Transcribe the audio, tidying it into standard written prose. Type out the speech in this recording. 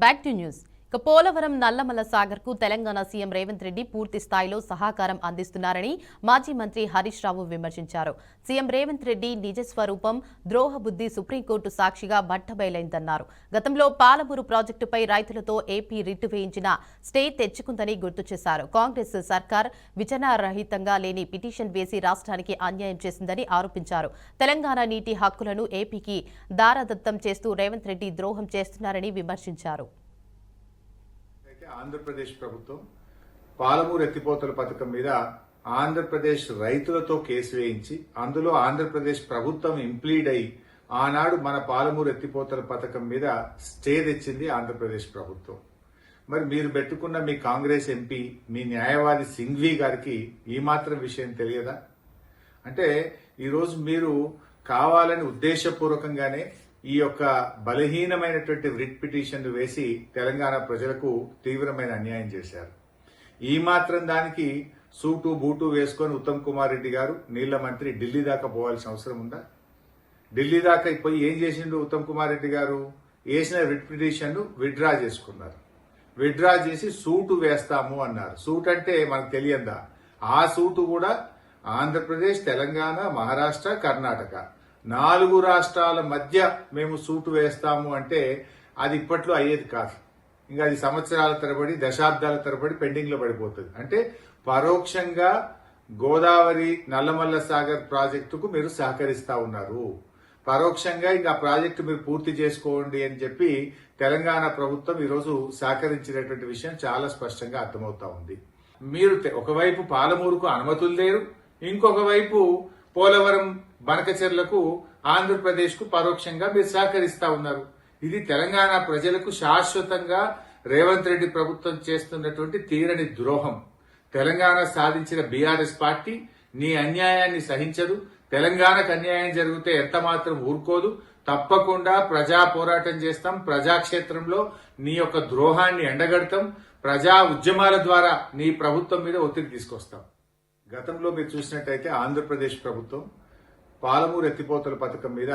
Back to news. Polavaram Nallamala Sagar కు Telangana CM Revanth Reddy పూర్తి స్థాయిలో సహకారం అందిస్తున్నారని మాజీ మంత్రి హరీష్ రావు విమర్శించారు. సీఎం రేవంత్ రెడ్డి నిజస్వరూపం ద్రోహబుద్ధి సుప్రీంకోర్టు సాక్షిగా బట్టబయలైందన్నారు. గతంలో పాలమూరు ప్రాజెక్టుపై రైతులతో ఏపీ రిట్ వేయించిన స్టే తెచ్చుకుందని గుర్తు చేశారు. కాంగ్రెస్ సర్కార్ విచనారహితంగా లేని పిటిషన్ వేసి రాష్ట్రానికి అన్యాయం చేసిందని ఆరోపించారు. తెలంగాణ నీటి హక్కులను ఏపీకి దారదత్తం చేస్తూ రేవంత్ రెడ్డి ద్రోహం చేస్తున్నారని విమర్శించారు. ఆంధ్రప్రదేశ్ ప్రభుత్వం పాలమూరు ఎత్తిపోతల పథకం మీద ఆంధ్రప్రదేశ్ రైతులతో కేసు వేయించి అందులో ఆంధ్రప్రదేశ్ ప్రభుత్వం ఇంప్లీడ్ అయి ఆనాడు మన పాలమూరు ఎత్తిపోతల పథకం మీద స్టే తెచ్చింది ఆంధ్రప్రదేశ్ ప్రభుత్వం. మరి మీరు పెట్టుకున్న మీ కాంగ్రెస్ ఎంపీ మీ న్యాయవాది సింఘ్వి గారికి ఈ మాత్రం విషయం తెలియదా? అంటే ఈరోజు మీరు కావాలని ఉద్దేశపూర్వకంగానే ఈ యొక్క బలహీనమైనటువంటి రిట్ పిటిషన్లు వేసి తెలంగాణ ప్రజలకు తీవ్రమైన అన్యాయం చేశారు. ఈ మాత్రం దానికి సూటు బూటు వేసుకొని ఉత్తమ్ కుమార్ రెడ్డి గారు నీళ్ల మంత్రి ఢిల్లీ దాకా పోవాల్సిన అవసరం ఉందా? ఢిల్లీ దాకా పోయి ఏం చేసిండు ఉత్తమ్ కుమార్ రెడ్డి గారు? వేసిన రిట్ పిటిషన్ విత్డ్రా చేసుకున్నారు. విత్డ్రా చేసి సూటు వేస్తాము అన్నారు. సూట్ అంటే మనకు తెలియదా? ఆ సూటు కూడా ఆంధ్రప్రదేశ్, తెలంగాణ, మహారాష్ట్ర, కర్ణాటక 4 రాష్ట్రాల మధ్య మేము సూటు వేస్తాము అంటే అది ఇప్పట్లో అయ్యేది కాదు. ఇంకా అది సంవత్సరాల తరబడి, దశాబ్దాల తరబడి పెండింగ్ లో పడిపోతుంది. అంటే పరోక్షంగా గోదావరి నల్లమల్ల సాగర్ ప్రాజెక్టుకు మీరు సహకరిస్తా ఉన్నారు. పరోక్షంగా ఇంకా ప్రాజెక్టు మీరు పూర్తి చేసుకోండి అని చెప్పి తెలంగాణ ప్రభుత్వం ఈరోజు సహకరించినటువంటి విషయం చాలా స్పష్టంగా అర్థమవుతా ఉంది. మీరు ఒకవైపు పాలమూరుకు అనుమతులు లేరు, ఇంకొక వైపు పోలవరం బనకచెర్లకు ఆంధ్రప్రదేశ్ కు పరోక్షంగా మీరు సహకరిస్తా ఉన్నారు. ఇది తెలంగాణ ప్రజలకు శాశ్వతంగా రేవంత్ రెడ్డి ప్రభుత్వం చేస్తున్నటువంటి తీరని ద్రోహం. తెలంగాణ సాధించిన బీఆర్ఎస్ పార్టీ నీ అన్యాయాన్ని సహించదు. తెలంగాణకు అన్యాయం జరిగితే ఎంత మాత్రం ఊరుకోదు. తప్పకుండా ప్రజా పోరాటం చేస్తాం. ప్రజాక్షేత్రంలో నీ యొక్క ద్రోహాన్ని ఎండగడతాం. ప్రజా ఉద్యమాల ద్వారా నీ ప్రభుత్వం మీద ఒత్తిడి తీసుకొస్తాం. గతంలో మీరు చూసినట్టయితే ఆంధ్రప్రదేశ్ ప్రభుత్వం పాలమూరు ఎత్తిపోతల పథకం మీద